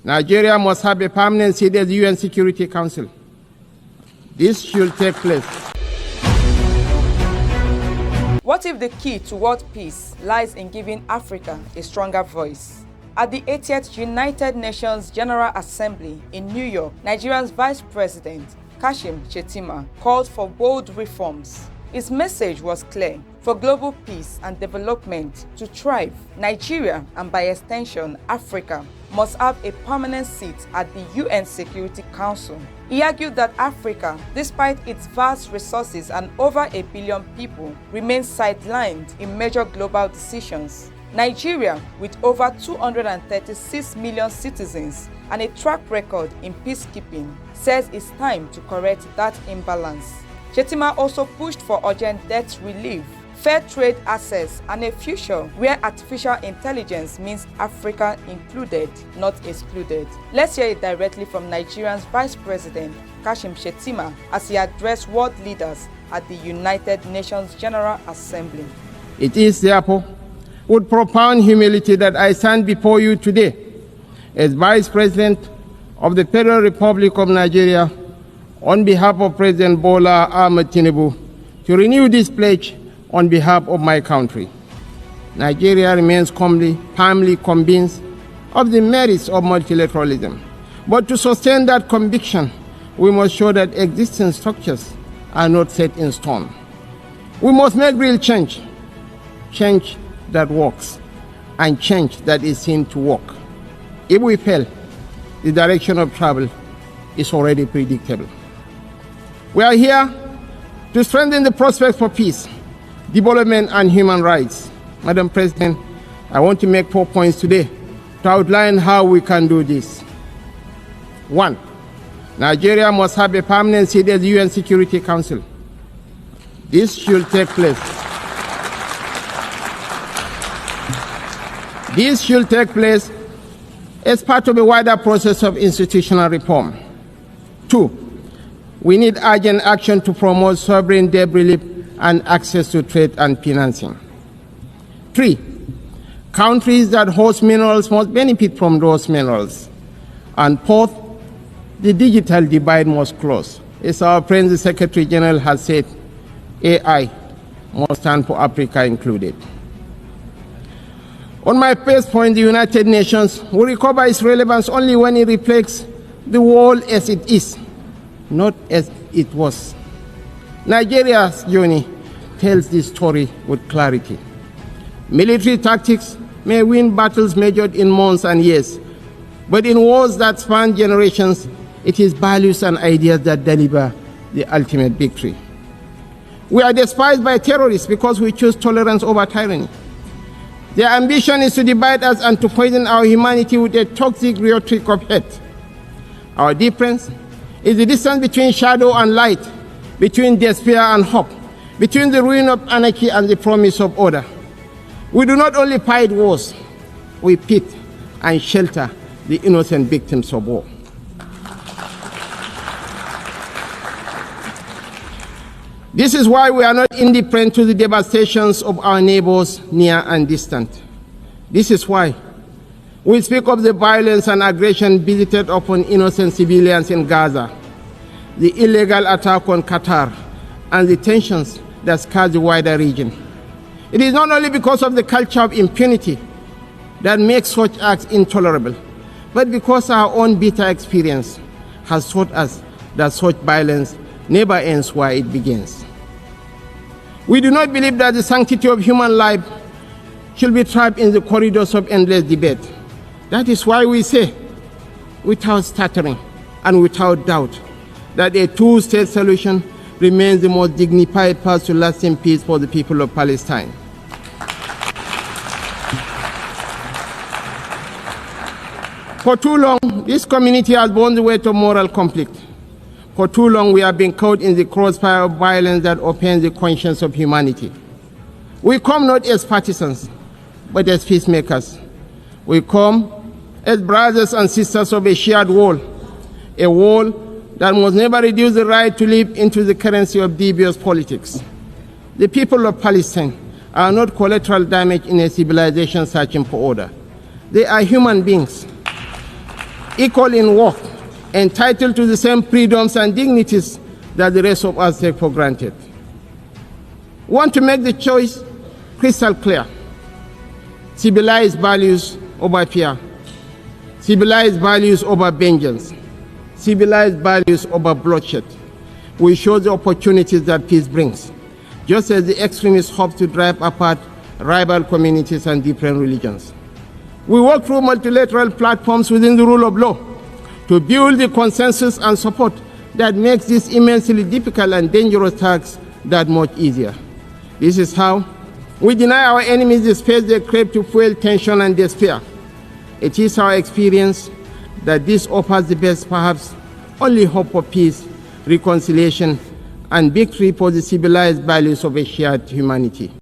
Nigeria must have a permanent seat at the UN Security Council. This should take place. What if the key to world peace lies in giving Africa a stronger voice? At the 80th United Nations General Assembly in New York, Nigeria's Vice President, Kashim Shettima, called for bold reforms. His message was clear: for global peace and development to thrive, Nigeria, and by extension Africa, must have a permanent seat at the UN Security Council. He argued that Africa, despite its vast resources and over 1 billion people, remains sidelined in major global decisions. Nigeria, with over 236 million citizens and a track record in peacekeeping, says it's time to correct that imbalance. Shettima also pushed for urgent debt relief, fair trade access, and a future where artificial intelligence means Africa included, not excluded. Let's hear it directly from Nigeria's Vice President, Kashim Shettima, as he addressed world leaders at the United Nations General Assembly. It is therefore with profound humility that I stand before you today as Vice President of the Federal Republic of Nigeria on behalf of President Bola Ahmed Tinubu to renew this pledge on behalf of my country. Nigeria remains firmly convinced of the merits of multilateralism. But to sustain that conviction, we must show that existing structures are not set in stone. We must make real change, change that works, and change that is seen to work. If we fail, the direction of travel is already predictable. We are here to strengthen the prospects for peace, development, and human rights. Madam President, I want to make 4 points today to outline how we can do this. 1. Nigeria must have a permanent seat at the UN Security Council. This should take place. This should take place as part of a wider process of institutional reform. 2. We need urgent action to promote sovereign debt relief and access to trade and financing. 3. Countries that host minerals must benefit from those minerals. And 4th, the digital divide must close. As our friend the Secretary General has said, AI must stand for Africa included. On my first point, the United Nations will recover its relevance only when it reflects the world as it is, not as it was. Nigeria's journey tells this story with clarity. Military tactics may win battles measured in months and years, but in wars that span generations, it is values and ideas that deliver the ultimate victory. We are despised by terrorists because we choose tolerance over tyranny. Their ambition is to divide us and to poison our humanity with a toxic rhetoric of hate. Our difference is the distance between shadow and light, between despair and hope, between the ruin of anarchy and the promise of order. We do not only fight wars, we pit and shelter the innocent victims of war. This is why we are not indifferent to the devastations of our neighbors near and distant. This is why we speak of the violence and aggression visited upon innocent civilians in Gaza, the illegal attack on Qatar, and the tensions that scar the wider region. It is not only because of the culture of impunity that makes such acts intolerable, but because our own bitter experience has taught us that such violence never ends where it begins. We do not believe that the sanctity of human life should be trapped in the corridors of endless debate. That is why we say, without stuttering and without doubt, that a two-state solution remains the most dignified path to lasting peace for the people of Palestine. For too long, this community has borne the weight of moral conflict. For too long, we have been caught in the crossfire of violence that offends the conscience of humanity. We come not as partisans, but as peacemakers. We come as brothers and sisters of a shared wall, a wall that must never reduce the right to live into the currency of devious politics. The people of Palestine are not collateral damage in a civilization searching for order. They are human beings. equal in worth, entitled to the same freedoms and dignities that the rest of us take for granted. We want to make the choice crystal clear. Civilized values over fear. Civilized values over vengeance. Civilized values over bloodshed. We show the opportunities that peace brings, just as the extremists hope to drive apart rival communities and different religions. We work through multilateral platforms within the rule of law to build the consensus and support that makes this immensely difficult and dangerous task that much easier. This is how we deny our enemies the space they crave to fuel tension and despair. It is our experience that this offers the best, perhaps only hope for peace, reconciliation, and victory for the civilized values of a shared humanity.